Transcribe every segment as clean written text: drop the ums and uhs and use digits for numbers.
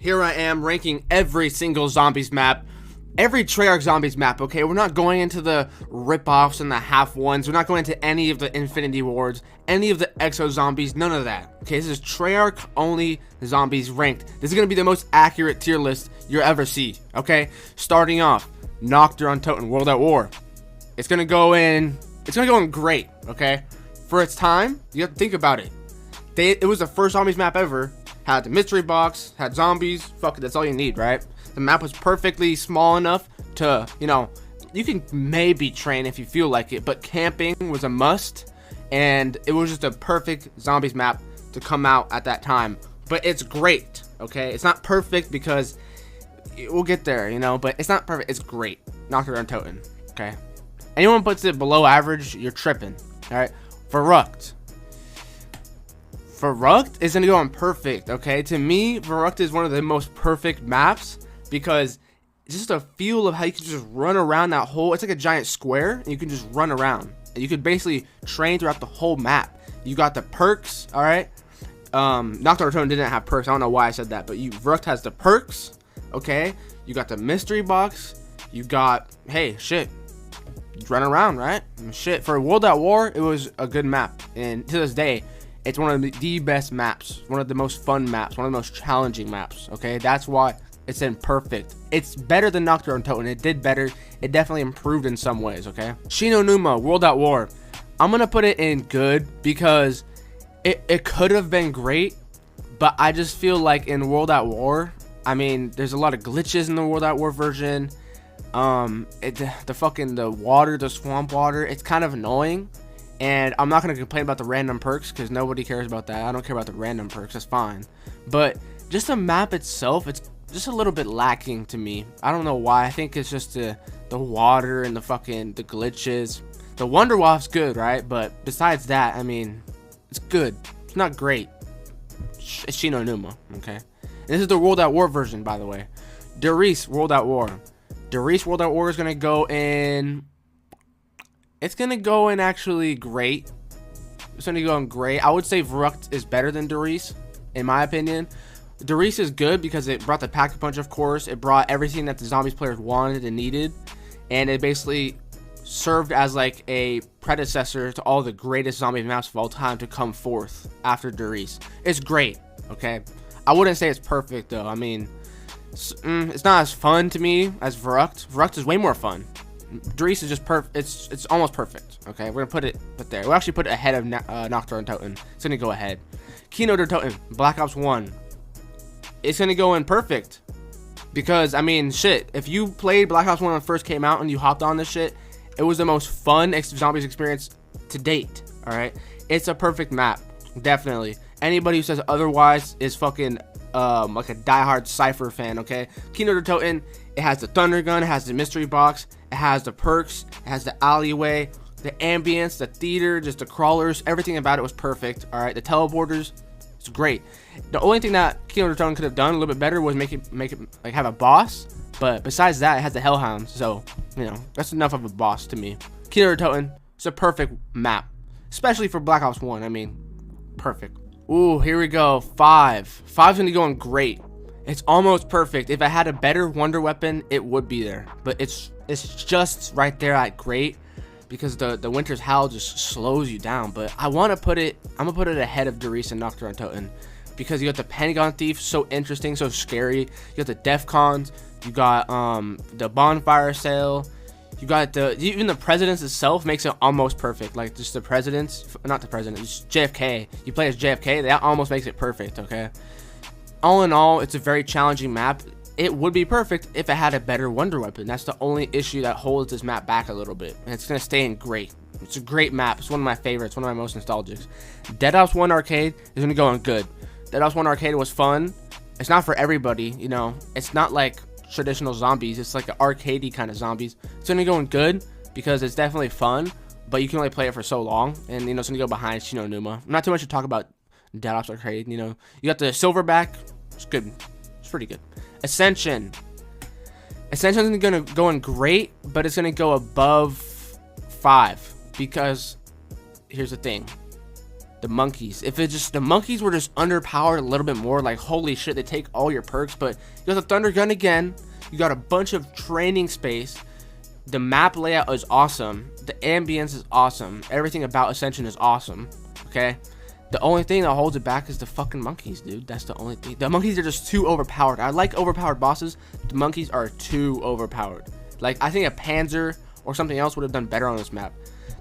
here I am ranking every single zombies map, every Treyarch zombies map, okay? We're not going into the rip-offs and the half ones. We're not going into any of the Infinity Wards, any of the Exo zombies, none of that. Okay, this is Treyarch only zombies ranked. This is going to be the most accurate tier list you'll ever see, okay? Starting off, Nocturne Totem, World at War. It's going to go in great, okay? For its time, you have to think about it. It was the first zombies map ever. Had the mystery box, had zombies. Fuck it, that's all you need, right? The map was perfectly small enough to, you know, you can maybe train if you feel like it, but camping was a must, and it was just a perfect zombies map to come out at that time. But it's great, okay? It's not perfect because we'll get there, you know, but it's not perfect. It's great. Nocturne Totem, okay? Anyone puts it below average, you're tripping, all right? Verrückt is gonna go on perfect, okay? To me, Verrückt is one of the most perfect maps because it's just a feel of how you can just run around that whole, it's like a giant square and you can just run around. And you could basically train throughout the whole map. You got the perks, all right? Nocturne Totem didn't have perks. I don't know why I said that, but Verrückt has the perks, okay? You got the mystery box. You got, hey, shit, you run around, right? Shit, for World at War, it was a good map. And to this day, it's one of the best maps, one of the most fun maps, one of the most challenging maps, okay? That's why it's in perfect. It's better than Nocturne Totem. It did better. It definitely improved in some ways, okay? Shi No Numa, World at War. I'm going to put it in good because it could have been great, but I just feel like in World at War, I mean, there's a lot of glitches in the World at War version. The water, the swamp water, it's kind of annoying. And I'm not going to complain about the random perks because nobody cares about that. I don't care about the random perks. That's fine. But just the map itself, it's just a little bit lacking to me. I don't know why. I think it's just the water and the glitches. The Wonder Waff's good, right? But besides that, I mean, it's good. It's not great. It's Shi No Numa, okay? And this is the World at War version, by the way. Der Riese World at War. Der Riese World at War is going to go in... It's going to go in actually great. It's going to go in great. I would say Verrückt is better than Der Riese, in my opinion. Der Riese is good because it brought the Pack-a-Punch, of course. It brought everything that the zombies players wanted and needed. And it basically served as like a predecessor to all the greatest zombies maps of all time to come forth after Der Riese. It's great, okay? I wouldn't say it's perfect, though. I mean, it's not as fun to me as Verrückt. Verrückt is way more fun. Der Riese is just perfect. It's almost perfect. Okay, we're gonna put there. We'll actually put it ahead of Nocturne Totem. It's gonna go ahead. Kino der Toten, Black Ops 1. It's gonna go in perfect because I mean, shit. If you played Black Ops 1 when it first came out and you hopped on this shit, it was the most fun zombies experience to date. All right, it's a perfect map, definitely. Anybody who says otherwise is fucking like a diehard Cypher fan. Okay, Kino der Toten. It has the thunder gun. It has the mystery box. It has the perks, it has the alleyway, the ambience, the theater, just the crawlers, everything about it was perfect. All right, the teleporters, it's great. The only thing that Kino der Toten could have done a little bit better was make it like have a boss, but besides that, it has the Hellhounds, so you know that's enough of a boss to me. Kino der Toten, it's a perfect map, especially for Black Ops 1. I mean, perfect. Ooh, here we go. 5. 5's gonna go in great. It's almost perfect. If I had a better wonder weapon, it would be there, but it's just right there at great because the Winter's Howl just slows you down. But I want to put it, I'm gonna put it ahead of Der Riese and Nocturne Totem because you got the Pentagon Thief, so interesting, so scary. You got the DEFCONs, you got the bonfire sale, you got even the presidents itself makes it almost perfect. Like just the presidents, not the president, just JFK. You play as JFK, that almost makes it perfect. Okay. All in all, it's a very challenging map. It would be perfect if it had a better wonder weapon. That's the only issue that holds this map back a little bit. And it's going to stay in great. It's a great map. It's one of my favorites. One of my most nostalgics. Dead Ops 1 Arcade is going to go on good. Dead Ops 1 Arcade was fun. It's not for everybody, you know. It's not like traditional zombies. It's like an arcadey kind of zombies. It's going to go in good because it's definitely fun. But you can only play it for so long. And, you know, it's going to go behind Shi No Numa. Not too much to talk about Dead Ops Arcade, you know. You got the Silverback. It's good. It's pretty good. Ascension. Ascension's gonna go in great, but it's gonna go above 5 because here's the thing. the monkeys. If it's just the monkeys were just underpowered a little bit more, like holy shit, they take all your perks. But you got the Thunder Gun again. You got a bunch of training space. The map layout is awesome. The ambience is awesome. Everything about Ascension is awesome. Okay. The only thing that holds it back is the fucking monkeys, dude. That's the only thing. The monkeys are just too overpowered. I like overpowered bosses. The monkeys are too overpowered. Like, I think a Panzer or something else would have done better on this map.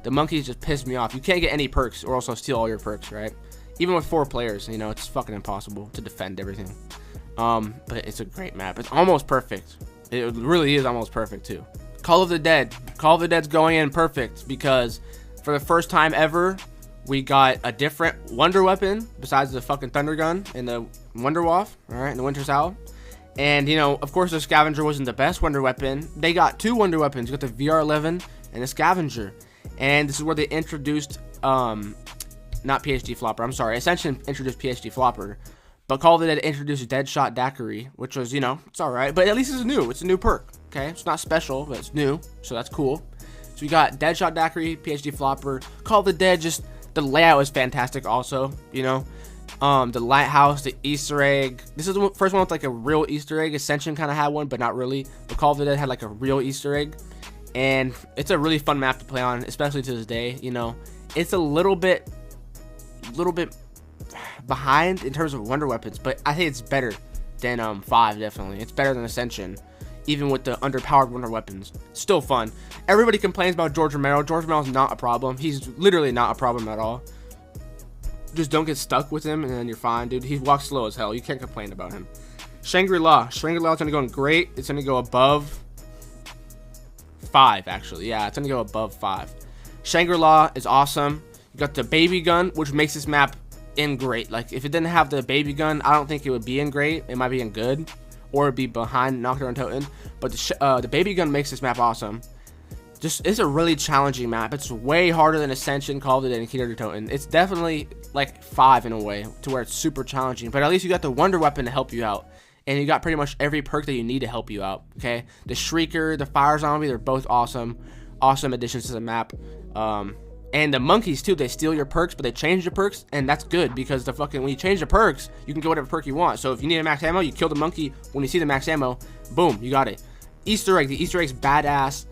The monkeys just pissed me off. You can't get any perks or else I'll steal all your perks, right? Even with 4 players, you know, it's fucking impossible to defend everything. But it's a great map. It's almost perfect. It really is almost perfect, too. Call of the Dead. Call of the Dead's going in perfect because for the first time ever, we got a different wonder weapon besides the fucking Thunder Gun and the Wonder Waff, alright, and the Winter's Howl. And, you know, of course, the Scavenger wasn't the best wonder weapon. They got 2 wonder weapons. You got the VR11 and the Scavenger. And this is where they introduced, not PhD Flopper, I'm sorry. Ascension introduced PhD Flopper. But Call of the Dead introduced Deadshot Daiquiri, which was, you know, it's alright. But at least it's new. It's a new perk, okay? It's not special, but it's new. So that's cool. So we got Deadshot Daiquiri, PhD Flopper. Call of the Dead, just the layout is fantastic also, you know. The lighthouse, the Easter egg. This is the first one with like a real Easter egg. Ascension kind of had one, but not really. But Call of the Dead had like a real Easter egg. And it's a really fun map to play on, especially to this day, you know. It's a little bit behind in terms of wonder weapons, but I think it's better than 5, definitely. It's better than Ascension, even with the underpowered wonder weapons. Still fun. Everybody complains about George Romero. George Romero's not a problem. He's literally not a problem at all. Just don't get stuck with him, and then you're fine, dude. He walks slow as hell. You can't complain about him. Shangri-La. Shangri-La is going to go in great. It's going to go above 5, actually. Yeah, it's going to go above 5. Shangri-La is awesome. You got the baby gun, which makes this map in great. Like, if it didn't have the baby gun, I don't think it would be in great. It might be in good, or it'd be behind Nocturne Totem. But the baby gun makes this map awesome. Just, it's a really challenging map. It's way harder than Ascension, Call of the Dead, and Killer Totem. It's definitely like 5 in a way, to where it's super challenging. But at least you got the wonder weapon to help you out. And you got pretty much every perk that you need to help you out, okay? The Shrieker, the Fire Zombie, they're both awesome. Awesome additions to the map. And the monkeys, too, they steal your perks, but they change your perks, and that's good, because the fucking, when you change the perks, you can get whatever perk you want. So if you need a max ammo, you kill the monkey. When you see the max ammo, boom, you got it. Easter egg, the Easter egg's badass.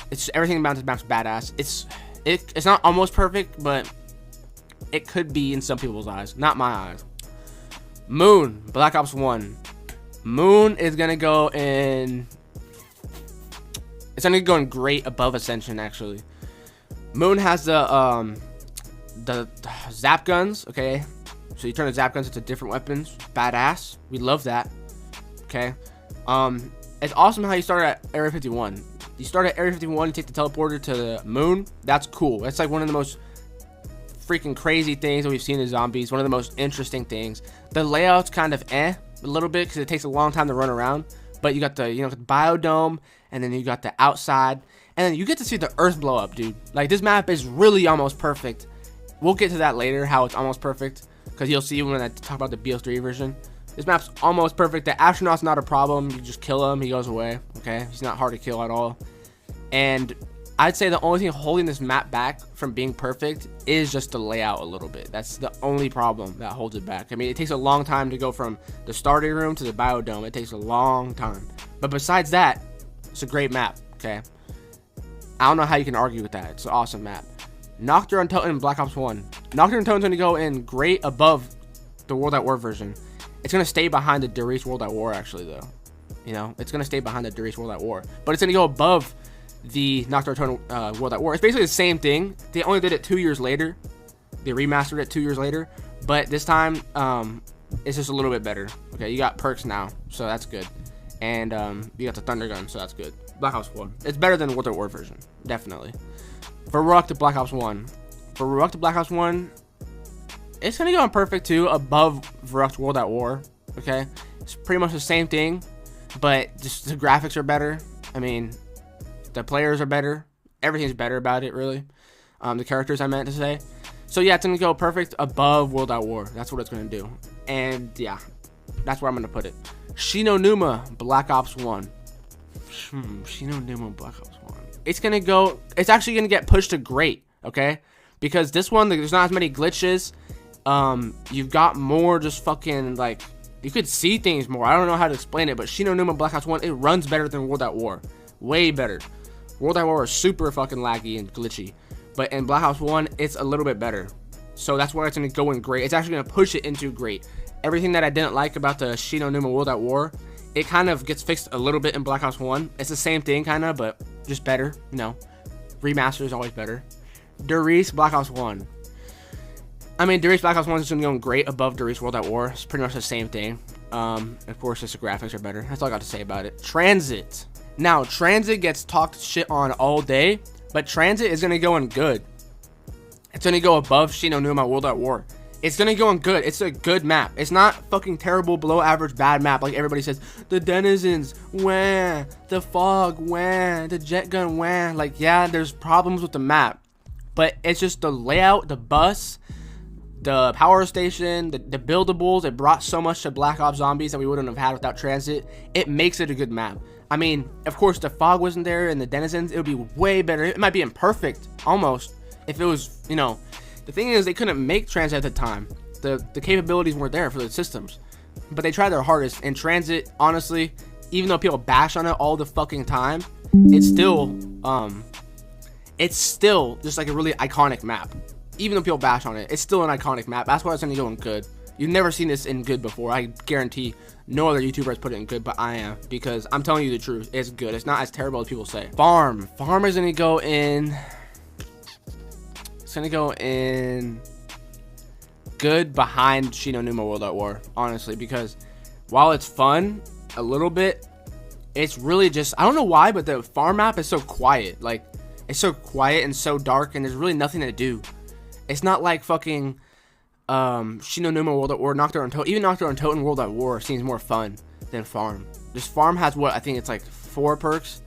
It's everything about this map's badass. It's not almost perfect, but it could be in some people's eyes, not my eyes. Moon, Black Ops 1. Moon is gonna go in. It's gonna go in great above Ascension, actually. Moon has the zap guns, okay? So you turn the zap guns into different weapons. Badass. We love that. Okay. It's awesome how you start at Area 51. You start at Area 51, you take the teleporter to the moon. That's cool. That's like one of the most freaking crazy things that we've seen in zombies. One of the most interesting things. The layout's kind of a little bit because it takes a long time to run around. But you got the, the biodome, and then you got the outside, and then you get to see the earth blow up, dude. Like, this map is really almost perfect. We'll get to that later, how it's almost perfect, because you'll see when I talk about the BO3 version. This map's almost perfect. The astronaut's not a problem. You just kill him, he goes away, okay? He's not hard to kill at all. And I'd say the only thing holding this map back from being perfect is just the layout a little bit. That's the only problem that holds it back. I mean, it takes a long time to go from the starting room to the biodome. It takes a long time. But besides that, it's a great map, okay? I don't know how you can argue with that. It's an awesome map. Nocturne Totem Black Ops 1. Nocturne Totem's going to go in great above the World at War version. It's going to stay behind the Der Riese World at War, actually, though. It's going to stay behind the Der Riese World at War. But it's going to go above the Nocturne Totem World at War. It's basically the same thing. They only did it 2 years later. They remastered it 2 years later. But this time, it's just a little bit better. Okay, you got perks now, so that's good. And you got the Thunder Gun, so that's good. Black Ops 1. It's better than the World at War version, definitely. Verrückt to Black Ops 1. For Verrückt to Black Ops 1, it's going to go on perfect, too, above Verrückt World at War. Okay? It's pretty much the same thing, but just the graphics are better. I mean, the players are better. Everything's better about it, really. The characters, I meant to say. So, yeah, it's going to go perfect above World at War. That's what it's going to do. And, yeah, that's where I'm going to put it. Shinonuma Black Ops 1. Shinonuma Black Ops 1. It's going to go... It's actually going to get pushed to great, okay? because this one, there's not as many glitches. You've got more just fucking, like, you could see things more. I don't know how to explain it, but Shi No Numa Black Ops 1, it runs better than World at War. Way better. World at War is super fucking laggy and glitchy, but in Black Ops 1, it's a little bit better. So that's why it's going to go in great. It's actually going to push it into great. Everything that I didn't like about the Shi No Numa World at War, it kind of gets fixed a little bit in Black Ops 1. It's the same thing, kind of, but just better, you know. Remaster is always better. Der Riese Black Ops 1. I mean, Der Riese Black Ops 1 is going great above Der Riese World at War. It's pretty much the same thing. Of course, just the graphics are better. That's all I got to say about it. Transit. Now, Transit gets talked shit on all day, but Transit is going to go in good. It's going to go above Shi No Numa World at War. It's going to go in good. It's a good map. It's not fucking terrible, below average, bad map like everybody says. The denizens, wah. The fog, wah. The jet gun, wah. Like, yeah, there's problems with the map, but it's just the layout, the bus, the power station, the buildables. It brought so much to Black Ops Zombies that we wouldn't have had without Transit. It makes it a good map. I mean, of course, the fog wasn't there and the denizens, it would be way better. It might be imperfect, almost, if it was, you know. The thing is, they couldn't make Transit at the time. The capabilities weren't there for the systems. But they tried their hardest. And Transit, honestly, even though people bash on it all the fucking time, it's still just like a really iconic map. Even though people bash on it, it's still an iconic map. That's why it's going to go in good. You've never seen this in good before. I guarantee no other YouTuber has put it in good, but I am. Because I'm telling you the truth. It's good. It's not as terrible as people say. Farm. Farm is going to go in... It's going to go in good behind Shi No Numa World at War, honestly, because while it's fun a little bit, it's really just, I don't know why, but the farm map is so quiet. Like, it's so quiet and so dark, and there's really nothing to do. It's not like fucking Shi No Numa World at War, Nocturne and Toten. Even Nocturne and Toten World at War seems more fun than Farm. This Farm has what, I think it's like 4 perks.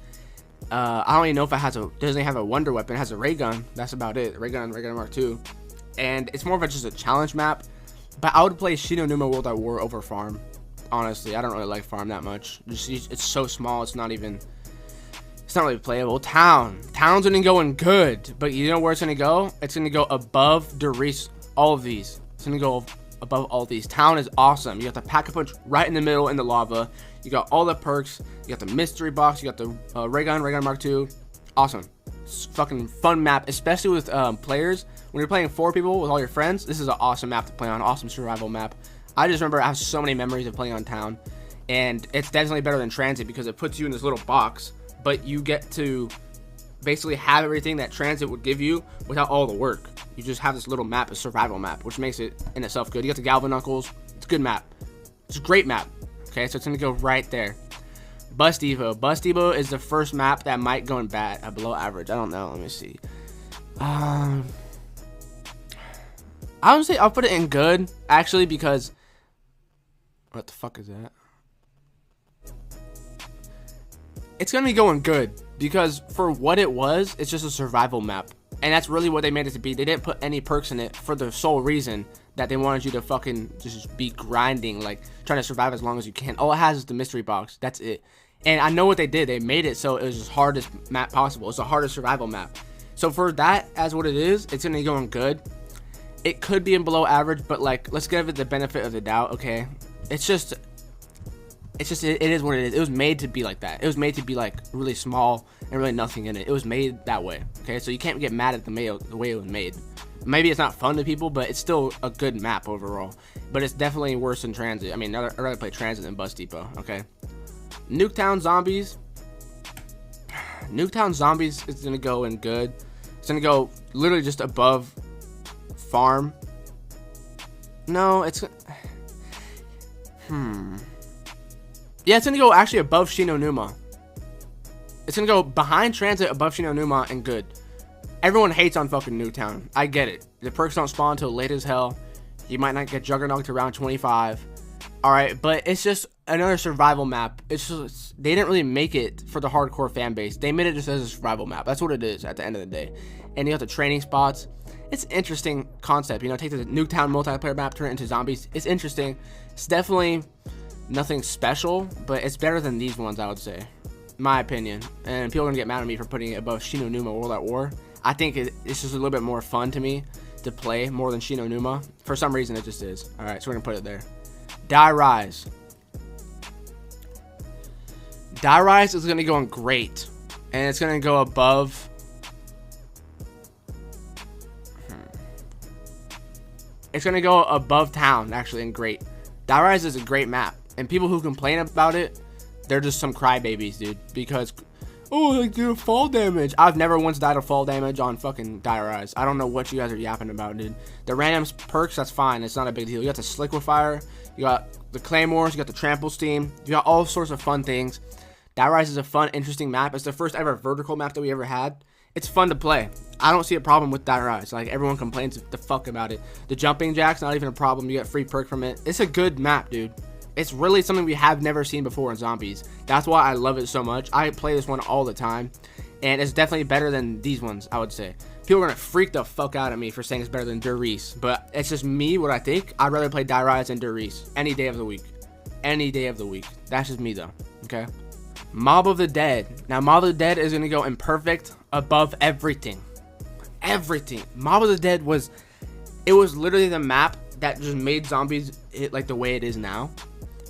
I don't even know if it has doesn't have a wonder weapon. It has a ray gun. That's about it. Ray gun Mark II. And it's more of just a challenge map. But I would play Shi No Numa World at War over Farm. Honestly, I don't really like Farm that much. It's so small. It's not really playable. Town's gonna go in good, but you know where it's gonna go? It's gonna go above Der Riese. All of these. It's gonna go above all these. Town is awesome. You got the pack-a-punch right in the middle in the lava. You got all the perks. You got the mystery box. You got the ray gun Mark II. Awesome. It's fucking fun map, especially with players. When you're playing 4 people with all your friends, this is an awesome map to play on. Awesome survival map. I just remember I have so many memories of playing on Town, and it's definitely better than Transit because it puts you in this little box, but you get to basically have everything that Transit would give you without all the work. You just have this little map, a survival map, which makes it in itself good. You got the Galva Knuckles. It's a good map. It's a great map. Okay, so it's going to go right there. Bus Depot. Bus Depot is the first map that might go in bad, below average. I don't know. Let me see. I would say I'll put it in good, actually, because... What the fuck is that? It's going to be going good, because for what it was, it's just a survival map. And that's really what they made it to be. They didn't put any perks in it for the sole reason that they wanted you to fucking just be grinding, like trying to survive as long as you can. All it has is the mystery box. That's it. And I know what they did. They made it so it was as hardest map possible. It's the hardest survival map. So for that as what it is, it's gonna go in good. It could be in below average, but like, let's give it the benefit of the doubt. Okay, it is what it is. It was made to be like that. It was made to be like really small and really nothing in it. It was made that way. Okay, so you can't get mad at the way it was made. Maybe it's not fun to people, but it's still a good map overall. But it's definitely worse than Transit. I mean, I'd rather play Transit than Bus Depot. Okay, Nuketown Zombies. Nuketown Zombies is gonna go in good. It's gonna go literally just above Farm. No, it's yeah, it's gonna go actually above Shi No Numa. It's gonna go behind Transit, above Shi No Numa, and good. Everyone hates on fucking Nuketown. I get it. The perks don't spawn until late as hell. You might not get Juggernaut to around 25. Alright, but it's just another survival map. It's just, they didn't really make it for the hardcore fan base. They made it just as a survival map. That's what it is at the end of the day. And you have the training spots. It's an interesting concept. You know, take the Nuketown multiplayer map, turn it into zombies. It's interesting. It's definitely nothing special, but it's better than these ones, I would say. My opinion. And people are going to get mad at me for putting it above Shi No Numa World at War. I think it's just a little bit more fun to me to play more than Shi No Numa. For some reason, it just is. All right, so we're gonna put it there. Die Rise. Die Rise is gonna go in great, and it's gonna go above. It's gonna go above Town actually in great. Die Rise is a great map, and people who complain about it, they're just some crybabies, dude. Because, oh, like, dude, fall damage. I've never once died of fall damage on fucking Die Rise. I don't know what you guys are yapping about, dude. The random perks, that's fine. It's not a big deal. You got the Sliquifier, you got the Claymores, you got the Trample Steam, you got all sorts of fun things. Die Rise is a fun, interesting map. It's the first ever vertical map that we ever had. It's fun to play. I don't see a problem with Die Rise. Like, everyone complains the fuck about it. The jumping jack's not even a problem. You get free perk from it. It's a good map, dude. It's really something we have never seen before in Zombies. That's why I love it so much. I play this one all the time, and it's definitely better than these ones, I would say. People are gonna freak the fuck out at me for saying it's better than Der Riese, but it's just me, what I think. I'd rather play Die Rise than Der Riese any day of the week. Any day of the week. That's just me, though. Okay? Mob of the Dead. Now, Mob of the Dead is gonna go imperfect above everything. Everything. Mob of the Dead was literally the map that just made Zombies hit like the way it is now.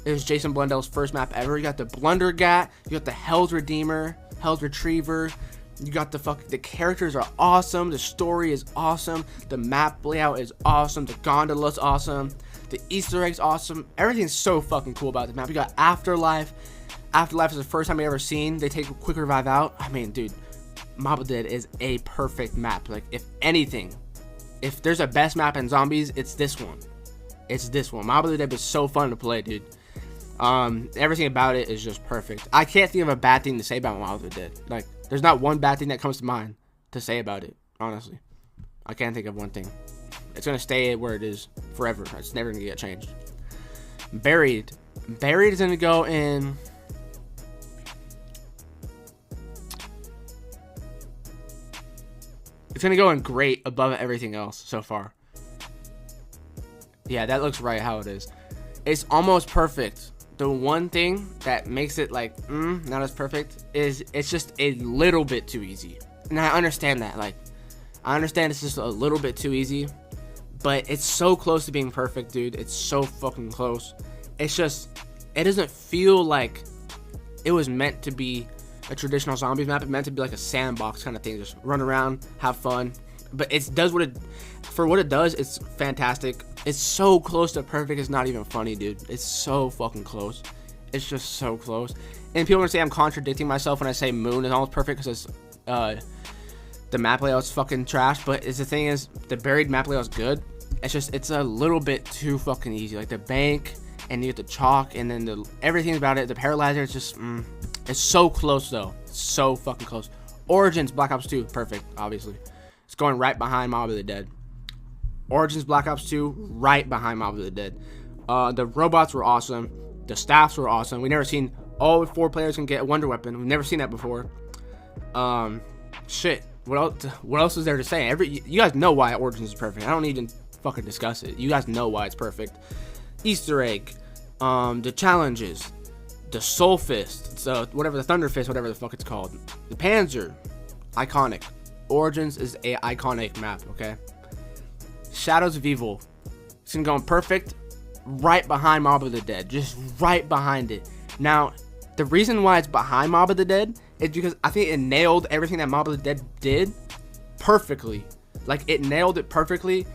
It was Jason Blundell's first map ever. You got the Blundergat, you got the Hell's Redeemer, Hell's Retriever, you got the characters are awesome, the story is awesome, the map layout is awesome, the gondola's awesome, the Easter eggs awesome, everything's so fucking cool about the map. You got Afterlife. Afterlife is the first time I ever seen. They take a quick revive out. I mean, dude, Mob of the Dead is a perfect map. Like, if anything, if there's a best map in Zombies, it's this one. It's this one. Mob of the Dead is so fun to play, dude. Everything about it is just perfect. I can't think of a bad thing to say about Mob of the Dead. Like, there's not one bad thing that comes to mind to say about it, honestly. I can't think of one thing. It's gonna stay where it is forever. It's never gonna get changed. Buried. Buried is gonna go in. It's gonna go in great above everything else so far. Yeah, that looks right how it is. It's almost perfect. The one thing that makes it like not as perfect is it's just a little bit too easy. And I understand that. Like, I understand it's just a little bit too easy, but it's so close to being perfect, dude. It's so fucking close. It's just, it doesn't feel like it was meant to be a traditional Zombies map. It's meant to be like a sandbox kind of thing. Just run around, have fun. But it does what it, for what it does, it's fantastic. It's so close to perfect, it's not even funny, dude. It's so fucking close. It's just so close. And people are gonna say I'm contradicting myself when I say Moon is almost perfect because the map layout's fucking trash. But the thing is, the Buried map layout's good. It's just, it's a little bit too fucking easy. Like the bank, and you get the chalk, and then everything about it. The paralyzer, it's just, it's so close though. It's so fucking close. Origins, Black Ops 2, perfect, obviously. It's going right behind Mob of the Dead. Origins, Black Ops 2, right behind Mob of the Dead. The robots were awesome. The staffs were awesome. We never seen all 4 players can get a wonder weapon. We've never seen that before. Shit. What else is there to say? You guys know why Origins is perfect. I don't even fucking discuss it. You guys know why it's perfect. Easter egg, the challenges, the Soul Fist, so whatever, the Thunder Fist, whatever the fuck it's called, the Panzer, iconic. Origins is a iconic map, okay? Shadows of Evil, it's gonna go in perfect, right behind Mob of the Dead, just right behind it. Now, the reason why it's behind Mob of the Dead is because I think it nailed everything that Mob of the Dead did perfectly. Like, it nailed it perfectly,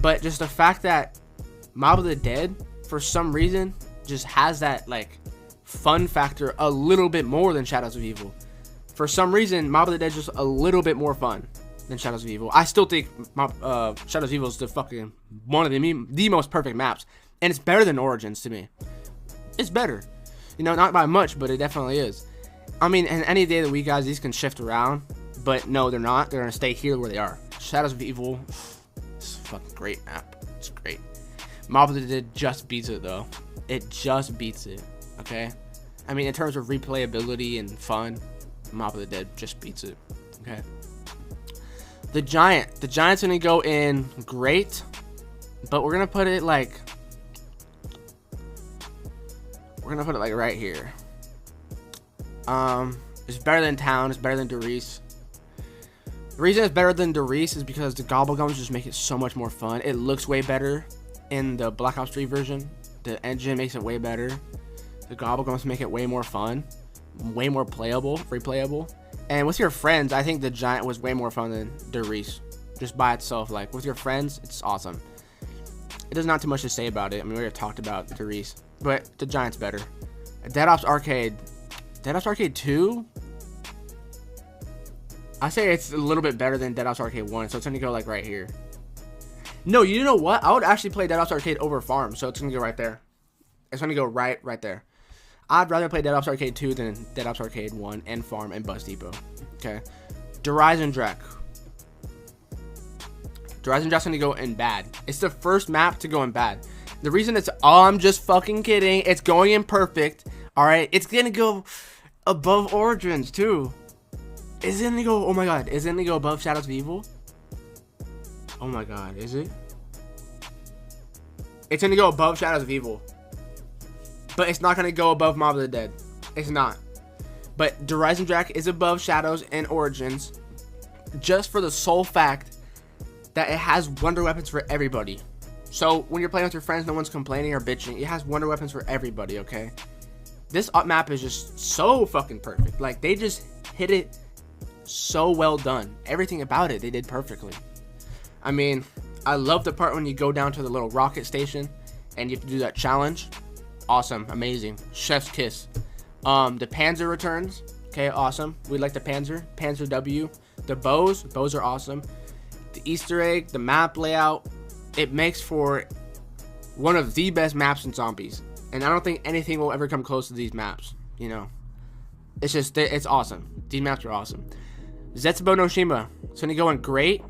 but just the fact that Mob of the Dead, for some reason, just has that, like, fun factor a little bit more than Shadows of Evil. For some reason, Mob of the Dead is just a little bit more fun than Shadows of Evil. I still think Shadows of Evil is the fucking one of the most perfect maps, and it's better than Origins to me. It's better, you know, not by much, but it definitely is. I mean, and any day of the week, guys, these can shift around, but no, they're not. They're gonna stay here where they are. Shadows of Evil, it's a fucking great map. It's great. Mob of the Dead just beats it though. It just beats it. Okay. I mean, in terms of replayability and fun, Mob of the Dead just beats it. Okay. The Giant's gonna go in great, but we're gonna put it like right here. It's better than Town. It's better than Der Riese. The reason it's better than Derice is because the Gobblegums just make it so much more fun. It looks way better in the Black Ops 3 version. The engine makes it way better. The Gobblegums make it way more fun, way more playable, replayable. And with your friends, I think the Giant was way more fun than Derice. Just by itself, like with your friends, it's awesome. There's not too much to say about it. I mean, we already talked about Derice, but the Giant's better. Dead Ops Arcade 2, I say it's a little bit better than Dead Ops Arcade 1, so it's gonna go like right here. No, you know what? I would actually play Dead Ops Arcade over Farm, so it's gonna go right there. It's gonna go right there. I'd rather play Dead Ops Arcade 2 than Dead Ops Arcade 1 and Farm and Bus Depot. Okay. Horizon Drek. Horizon Drek's gonna go in bad. It's the first map to go in bad. The reason it's, oh, I'm just fucking kidding. It's going in perfect. Alright. It's gonna go above Origins too. Is it gonna go, oh my god, is it gonna go above Shadows of Evil? Oh my god, is it? It's gonna go above Shadows of Evil. But it's not gonna go above Mob of the Dead. It's not. But Horizon Drek is above Shadows and Origins. Just for the sole fact that it has wonder weapons for everybody. So when you're playing with your friends, no one's complaining or bitching. It has wonder weapons for everybody, okay? This map is just so fucking perfect. Like, they just hit it so well done. Everything about it, they did perfectly. I mean, I love the part when you go down to the little rocket station and you have to do that challenge. Awesome, amazing, chef's kiss. The Panzer returns. Okay, awesome. We like the Panzer W. The bows are awesome. The Easter egg, the map layout, it makes for one of the best maps in Zombies. And I don't think anything will ever come close to these maps. You know, it's just, it's awesome. These maps are awesome. Zetsubo no Shima. It's gonna go in great.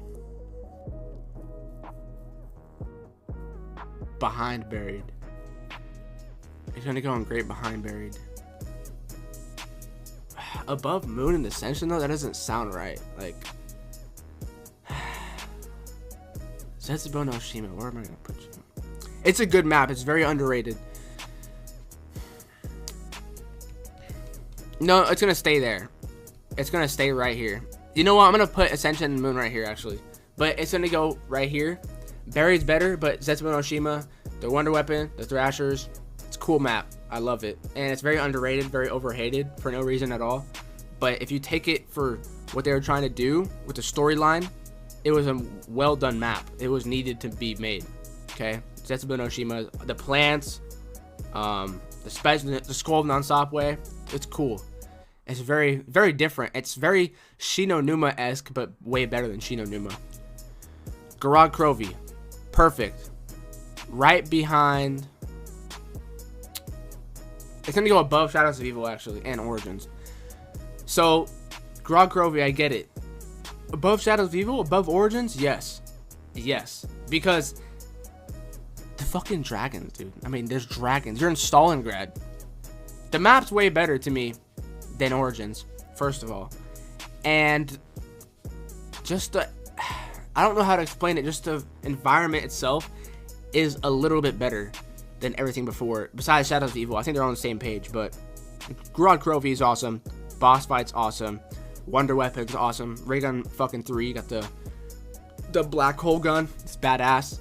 Behind Buried. It's gonna go in great behind Buried. Above Moon and Ascension though, that doesn't sound right. Like, Zetsubo no Shima, where am I gonna put you? It's a good map, it's very underrated. No, it's gonna stay there. It's gonna stay right here. You know what, I'm gonna put Ascension and Moon right here actually. But it's gonna go right here. Buried's better, but Zetsubo no Shima, the Wonder Weapon, the Thrashers, it's a cool map. I love it. And it's very underrated, very overhated for no reason at all. But if you take it for what they were trying to do with the storyline, it was a well done map. It was needed to be made. Okay? Zetsubo no Shima, the plants, the Skull non-stop way, it's cool. It's very, very different. It's very Shino Numa-esque, but way better than Shino Numa. Gorod Krovi, perfect. Right behind. It's gonna go above Shadows of Evil actually, and Origins. So, Gorod Krovi, I get it. Above Shadows of Evil, above Origins, yes, yes, because the fucking dragons, dude. I mean, there's dragons. You're in Stalingrad. The map's way better to me than Origins, first of all, and just the, I don't know how to explain it. Just the environment itself is a little bit better than everything before. Besides Shadows of Evil, I think they're on the same page. But Gorod Krovi is awesome. Boss fight's awesome. Wonder Weapon's awesome. Ray Gun fucking 3 got the black hole gun. It's badass.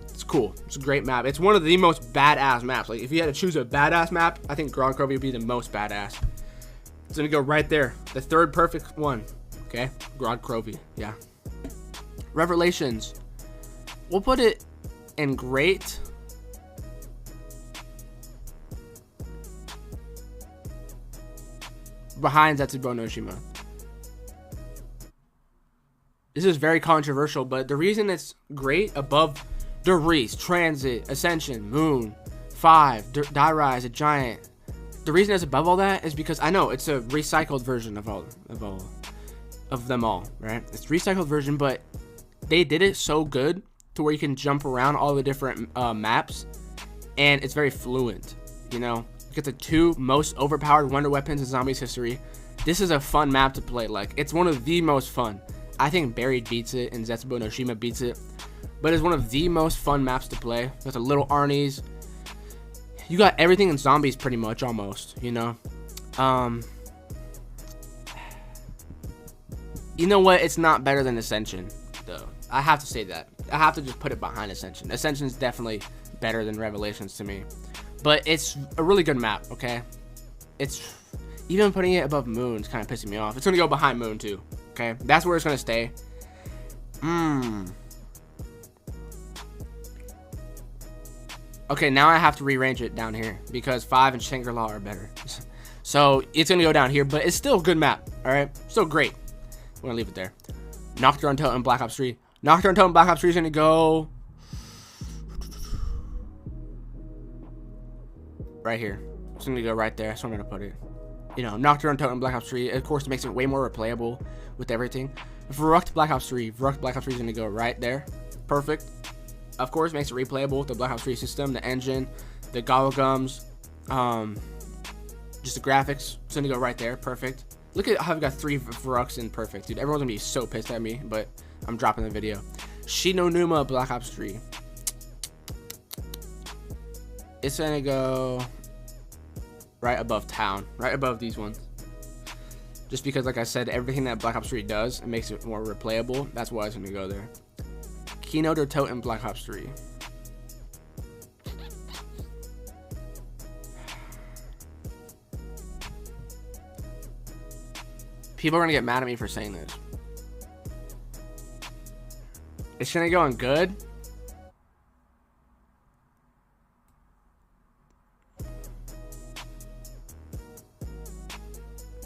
It's cool. It's a great map. It's one of the most badass maps. Like if you had to choose a badass map, I think Gorod Krovi would be the most badass. It's gonna go right there. The third perfect one. Okay, Gorod Krovi. Yeah. Revelations. We'll put it in great. Behind Zetsubo no Shima. This is very controversial, but the reason it's great above Derice, Transit, Ascension, Moon, 5, Die Rise, a Giant. The reason it's above all that is because I know it's a recycled version of them all, right? It's a recycled version, but they did it so good to where you can jump around all the different maps, and it's very fluent. You know, you get the two most overpowered wonder weapons in Zombies history. This is a fun map to play. Like, it's one of the most fun. I think Buried beats it and Zetsubo no Shima beats it, but it's one of the most fun maps to play. With the little Arnie's, you got everything in Zombies pretty much, almost. You know, You know what? It's not better than Ascension, though. I have to say that. I have to just put it behind Ascension. Ascension is definitely better than Revelations to me. But it's a really good map, okay? It's... Even putting it above Moon is kind of pissing me off. It's going to go behind Moon, too, okay? That's where it's going to stay. Okay, now I have to rearrange it down here because 5 and Shangri-La are better. So it's going to go down here, but it's still a good map, alright? Still great. We're going to leave it there. Nocturne Totem, Black Ops 3. Nocturne Totem, Black Ops 3 is going to go... right here. It's going to go right there. That's where I'm going to put it. You know, Nocturne Totem, Black Ops 3. Of course, it makes it way more replayable with everything. Verrückt Black Ops 3. Verrückt Black Ops 3 is going to go right there. Perfect. Of course, makes it replayable with the Black Ops 3 system, the engine, the gobblegums, just the graphics. It's going to go right there. Perfect. Look at how I've got 3 Verrückts in perfect, dude. Everyone's going to be so pissed at me, but I'm dropping the video. Shinonuma Black Ops 3. It's going to go right above town, right above these ones. Just because, like I said, everything that Black Ops 3 does, it makes it more replayable. That's why it's going to go there. Keynote or Totem Black Ops 3. People are going to get mad at me for saying this. It's going to go on good.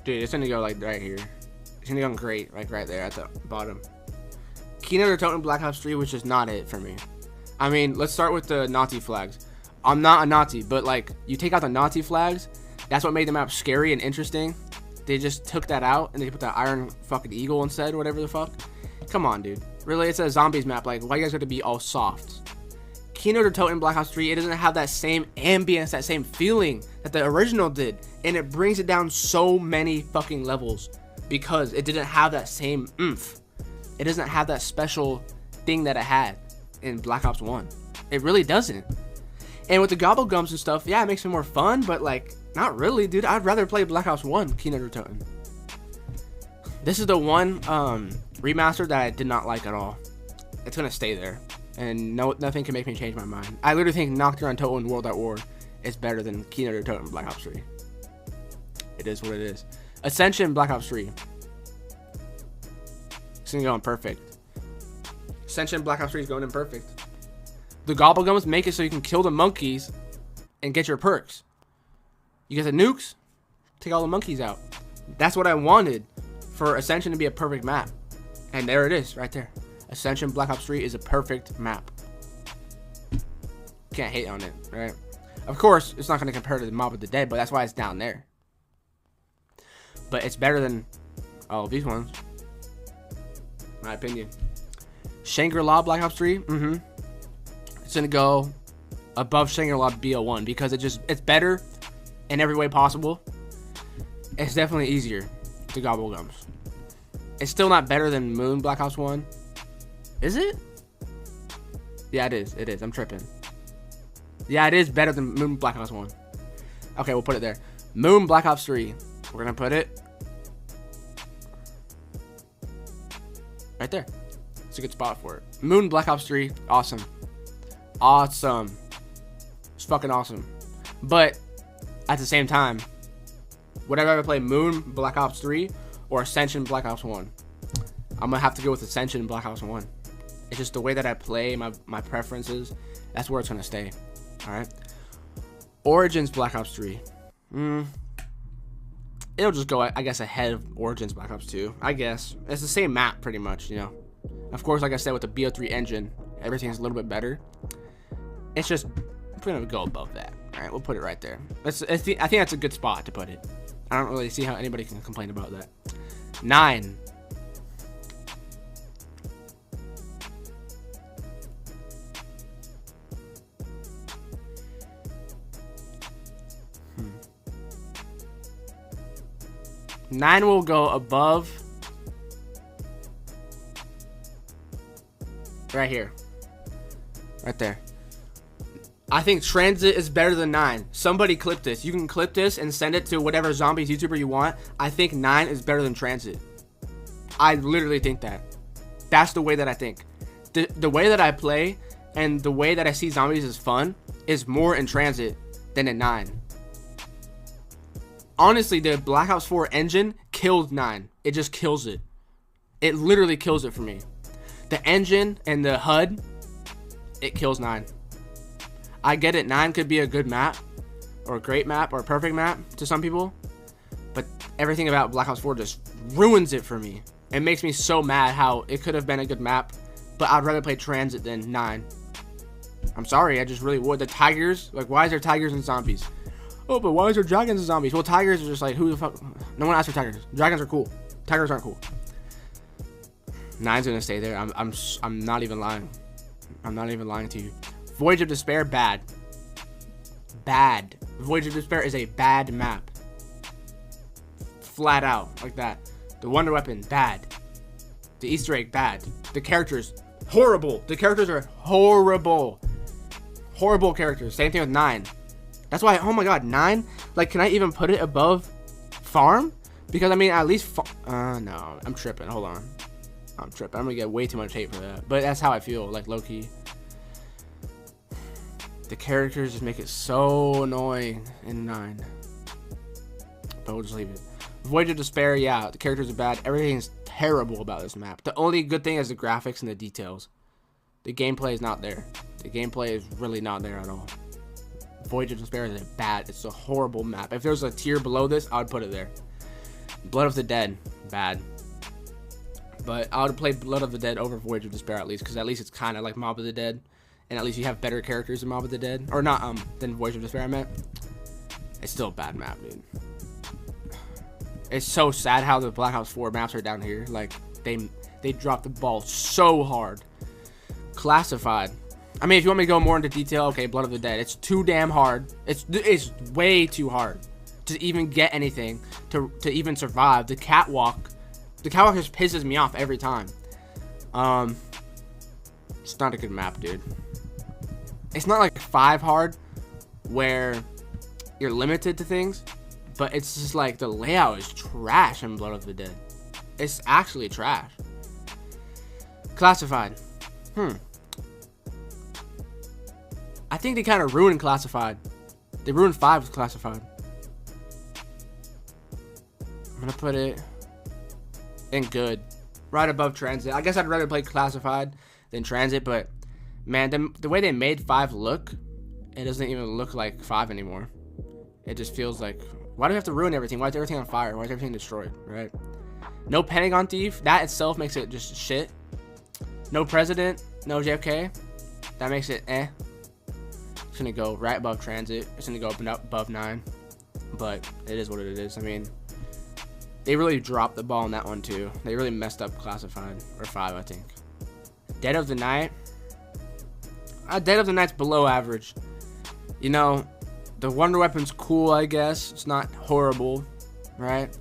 Dude, it's going to go like right here. It's going to go on great, like right there at the bottom. Keynote or Totem Black Ops 3, which is not it for me. I mean, let's start with the Nazi flags. I'm not a Nazi, but like, you take out the Nazi flags, that's what made the map scary and interesting. They just took that out and they put that iron fucking eagle instead, whatever the fuck. Come on, dude. Really, it's a zombies map. Like, why you guys got to be all soft? Keynote or Totem Black Ops 3, it doesn't have that same ambience, that same feeling that the original did. And it brings it down so many fucking levels because it didn't have that same oomph. It doesn't have that special thing that it had in Black Ops 1. It really doesn't. And with the gobblegums and stuff, yeah, it makes it more fun, but like, not really, dude. I'd rather play Black Ops 1 Keynote or Totem. This is the one remaster that I did not like at all. It's gonna stay there, and nothing can make me change my mind. I literally think Nocturne Totem World at War is better than Keynote or Totem Black Ops 3. It is what it is. Ascension Black Ops 3. It's gonna go in perfect. Ascension Black Ops 3 is going in perfect. The gobblegums make it so you can kill the monkeys and get your perks. You get the nukes, take all the monkeys out. That's what I wanted for Ascension to be a perfect map. And there it is, right there. Ascension Black Ops 3 is a perfect map. Can't hate on it, right? Of course, it's not going to compare to the Mob of the Dead, but that's why it's down there. But it's better than all of these ones. My opinion. Shangri-La Black Ops 3, it's going to go above Shangri-La BO1 because it's better in every way possible. It's definitely easier to gobblegums. It's still not better than Moon Black Ops 1. Is it? Yeah, it is. It is. I'm tripping. Yeah, it is better than Moon Black Ops 1. Okay, we'll put it there. Moon Black Ops 3. We're going to put it right there. It's a good spot for it. Moon Black Ops 3. Awesome. Awesome. It's fucking awesome. But at the same time, would I rather play Moon Black Ops 3 or Ascension Black Ops 1? I'm gonna have to go with Ascension Black Ops 1. It's just the way that I play, my preferences. That's where it's gonna stay. Alright. Origins Black Ops 3. It'll just go, I guess, ahead of Origins Black Ops 2. I guess. It's the same map, pretty much, you know. Of course, like I said, with the BO3 engine, everything's a little bit better. It's just, we're gonna go above that. Alright, we'll put it right there. I think that's a good spot to put it. I don't really see how anybody can complain about that. 9. Nine will go above. Right here. Right there. I think Transit is better than 9. Somebody clip this. You can clip this and send it to whatever zombies YouTuber you want. I think 9 is better than Transit. I literally think that. That's the way that I think. The way that I play and the way that I see zombies as fun is more in Transit than in 9. Honestly, the Black Ops 4 engine killed 9. It just kills it. It literally kills it for me. The engine and the HUD, it kills 9. I get it, 9 could be a good map, or a great map, or a perfect map to some people, but everything about Black Ops 4 just ruins it for me. It makes me so mad how it could have been a good map, but I'd rather play Transit than 9. I'm sorry, I just really would. The tigers, like, why is there tigers and zombies? Oh, but why is there dragons and zombies? Well, tigers are just like, who the fuck? No one asked for tigers. Dragons are cool. Tigers aren't cool. 9's gonna stay there. I'm not even lying. I'm not even lying to you. Voyage of Despair, bad. Bad. Voyage of Despair is a bad map. Flat out, like that. The Wonder Weapon, bad. The Easter egg, bad. The characters, horrible. The characters are horrible. Horrible characters. Same thing with 9. That's why, oh my god, 9? Like, can I even put it above Farm? Because, I mean, at least, no, I'm tripping. Hold on. I'm tripping. I'm gonna get way too much hate for that. But that's how I feel, like, low-key. The characters just make it so annoying in 9. But we'll just leave it. Voyage of Despair, yeah, the characters are bad. Everything's terrible about this map. The only good thing is the graphics and the details. The gameplay is not there. The gameplay is really not there at all. Voyage of Despair is it's a horrible map. If there's a tier below this, I would put it there. Blood of the Dead, bad. But I would play Blood of the Dead over Voyage of Despair at least, because at least it's kind of like Mob of the Dead. And at least you have better characters than Mob of the Dead. Or not, than Voyage of Despair, I meant. It's still a bad map, dude. It's so sad how the Black Ops 4 maps are down here. Like, they dropped the ball so hard. Classified. I mean, if you want me to go more into detail, okay, Blood of the Dead. It's too damn hard. It's way too hard to even get anything, to even survive. The catwalk just pisses me off every time. It's not a good map, dude. It's not like 5 hard, where you're limited to things, but it's just like the layout is trash in Blood of the Dead. It's actually trash. Classified. I think they kind of ruined Classified. They ruined 5 with Classified. I'm gonna put it in good, right above Transit. I guess I'd rather play Classified than Transit, but man, the way they made 5 look, it doesn't even look like 5 anymore. It just feels like, why do we have to ruin everything? Why is everything on fire? Why is everything destroyed, right? No Pentagon Thief, that itself makes it just shit. No President, no JFK, that makes it eh. It's gonna go right above Transit. It's gonna go up and up above 9, but it is what it is. I mean, they really dropped the ball on that one too. They really messed up Classified, or 5, I think. Dead of the Night. Dead of the Night's below average. You know, the Wonder Weapon's cool, I guess. It's not horrible, right?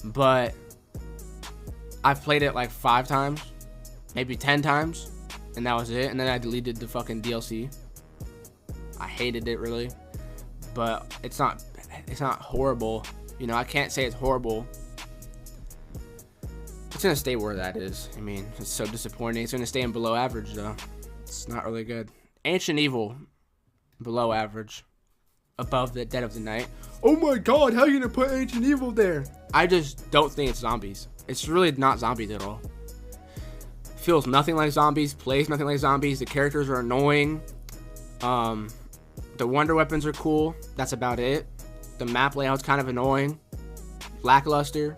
But I've played it like 5 times, maybe 10 times, and that was it. And then I deleted the fucking DLC. I hated it, really. But it's not horrible. You know, I can't say it's horrible. It's gonna stay where that is. I mean, it's so disappointing. It's gonna stay in below average, though. It's not really good. Ancient Evil, below average. Above the Dead of the Night. Oh my god, how are you gonna put Ancient Evil there? I just don't think it's zombies. It's really not zombies at all. Feels nothing like zombies, plays nothing like zombies. The characters are annoying. The Wonder Weapons are cool. That's about it. The map layout's kind of annoying. Lackluster.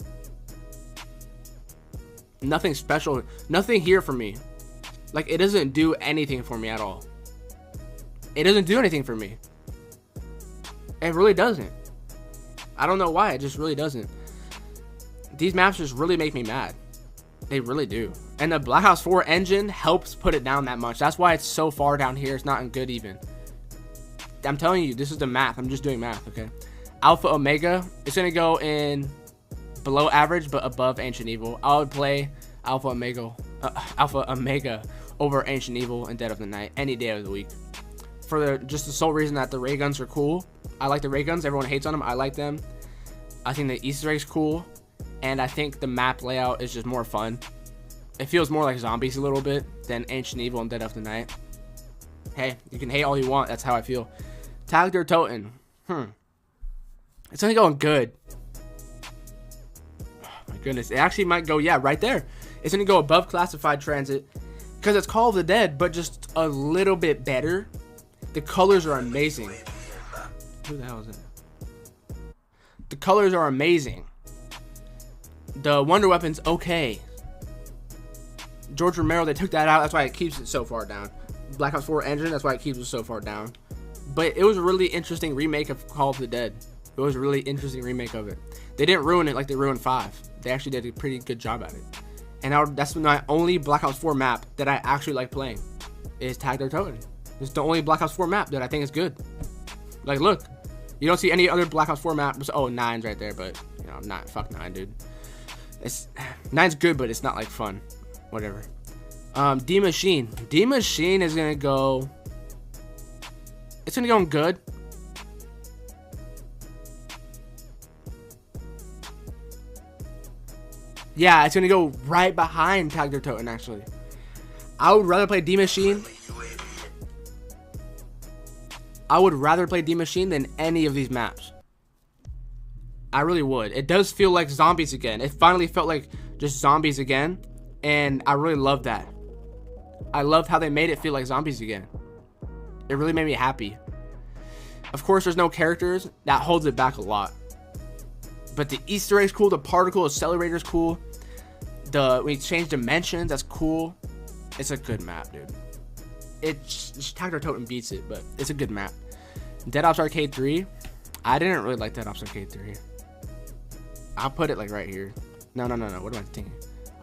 Nothing special. Nothing here for me. Like, it doesn't do anything for me at all. It doesn't do anything for me. It really doesn't. I don't know why. It just really doesn't. These maps just really make me mad. They really do. And the Black Ops 4 engine helps put it down that much. That's why it's so far down here. It's not in good even. I'm telling you, this is the math. I'm just doing math, okay? Alpha Omega, it's going to go in below average, but above Ancient Evil. I would play Alpha Omega over Ancient Evil and Dead of the Night any day of the week. For just the sole reason that the ray guns are cool. I like the ray guns. Everyone hates on them. I like them. I think the Easter egg's cool. and I think the map layout is just more fun. It feels more like Zombies a little bit than Ancient Evil and Dead of the Night. Hey, you can hate all you want. That's how I feel. Tag der Toten. It's only going good. Oh my goodness. It actually might go, yeah, right there. It's going to go above Classified Transit because it's Call of the Dead, but just a little bit better. The colors are amazing. Who the hell is it? The colors are amazing. The Wonder Weapon's okay. George Romero, they took that out. That's why it keeps it so far down. Black Ops 4 engine, that's why it keeps it so far down. But it was a really interesting remake of Call of the Dead. It was a really interesting remake of it. They didn't ruin it like they ruined 5. They actually did a pretty good job at it. And that's my only Black Ops 4 map that I actually like playing. Is Tag der Toten. It's the only Black Ops 4 map that I think is good. Like, look. You don't see any other Black Ops 4 maps. Oh, 9's right there, but, you know, not fuck 9, dude. 9's good, but it's not, like, fun. Whatever. D Machine. D Machine is gonna go. It's gonna go in good. Yeah, it's gonna go right behind Tag der Toten, actually. I would rather play D Machine. I would rather play D Machine than any of these maps. I really would. It does feel like Zombies again. It finally felt like just Zombies again. And I really love that. I loved how they made it feel like Zombies again. It really made me happy. Of course, there's no characters. That holds it back a lot. But the Easter egg's cool. The particle accelerator's cool. We changed dimensions. That's cool. It's a good map, dude. It's Tag der Toten beats it, but it's a good map. Dead Ops Arcade 3. I didn't really like Dead Ops Arcade 3. I'll put it like right here. No. What am I thinking?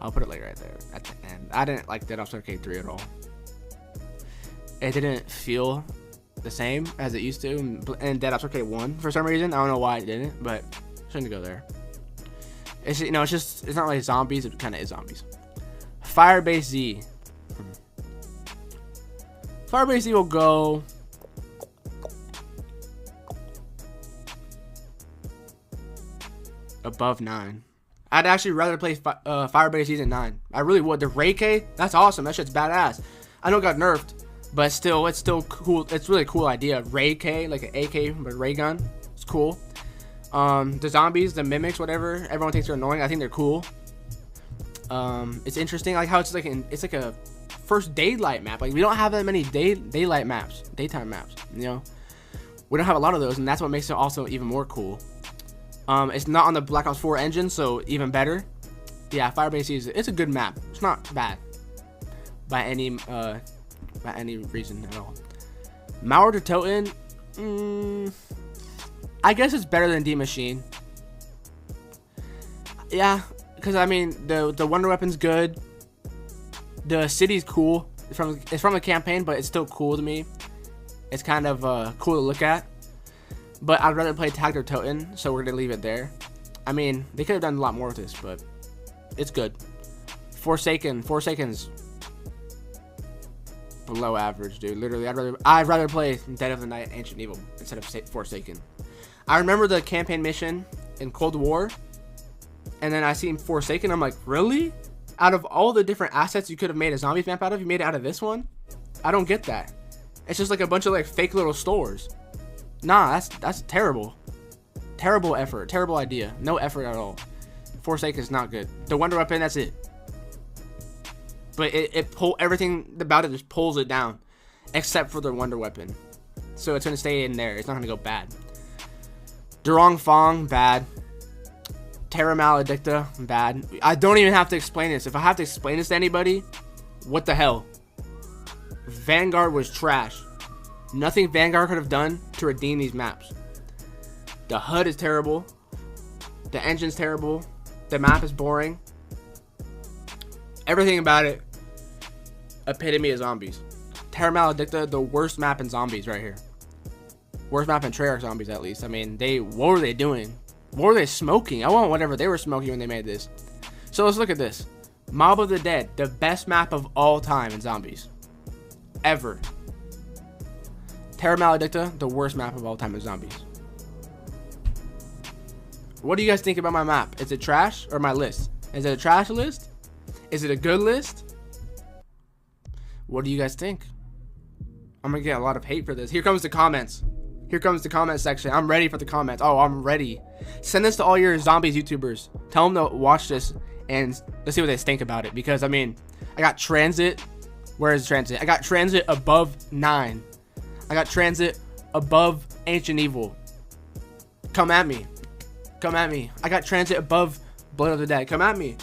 I'll put it like right there at the end. I didn't like Dead Ops Arcade 3 at all. It didn't feel the same as it used to in Dead Ops Arcade 1 for some reason. I don't know why it didn't, but shouldn't go there. It's, you know, it's not like Zombies. It kind of is Zombies. Firebase Z. Firebase Z will go. Above 9. I'd actually rather play Firebase Season 9. I really would. The Ray K, that's awesome. That shit's badass. I know it got nerfed, but still, it's still cool. It's really a cool idea. Ray K, like an AK, but ray gun. It's cool. The zombies, the mimics, whatever. Everyone thinks they're annoying. I think they're cool. It's interesting, like how it's like a first daylight map. Like we don't have that many daylight maps, daytime maps. You know, we don't have a lot of those, and that's what makes it also even more cool. It's not on the Black Ops 4 engine, so even better. Yeah, Firebase it's a good map. It's not bad by any reason at all. Mauer der Toten, I guess it's better than D Machine. Yeah, because I mean the Wonder Weapon's good. The city's cool. It's from the campaign, but it's still cool to me. It's kind of cool to look at. But I'd rather play Tag der Toten, so we're going to leave it there. I mean, they could have done a lot more with this, but it's good. Forsaken's below average, dude. Literally, I'd rather play Dead of the Night Ancient Evil instead of Forsaken. I remember the campaign mission in Cold War, and then I seen Forsaken. I'm like, really? Out of all the different assets you could have made a zombies map out of, you made it out of this one? I don't get that. It's just like a bunch of like fake little stores. Nah, that's terrible. Terrible effort. Terrible idea. No effort at all. Forsaken's not good. The Wonder Weapon, that's it. But everything about it just pulls it down. Except for the Wonder Weapon. So it's going to stay in there. It's not going to go bad. Durong Fong, bad. Terra Maledicta, bad. I don't even have to explain this. If I have to explain this to anybody, what the hell? Vanguard was trash. Nothing Vanguard could have done to redeem these maps. The HUD is terrible. The engine's terrible. The map is boring. Everything about it, epitome of zombies. Terra Maledicta, the worst map in zombies right here. Worst map in Treyarch zombies, at least. I mean, what were they doing? What were they smoking? I want whatever they were smoking when they made this. So let's look at this. Mob of the Dead, the best map of all time in zombies. Ever. Terra Maledicta, the worst map of all time in zombies. What do you guys think about my map? Is it trash or my list? Is it a trash list? Is it a good list? What do you guys think? I'm gonna get a lot of hate for this. Here comes the comments. Here comes the comment section. I'm ready for the comments. Oh, I'm ready. Send this to all your zombies YouTubers. Tell them to watch this and let's see what they think about it. Because I mean, I got Transit. Where is Transit? I got Transit above 9. I got Transit above Ancient Evil. Come at me. Come at me. I got Transit above Blood of the Dead. Come at me.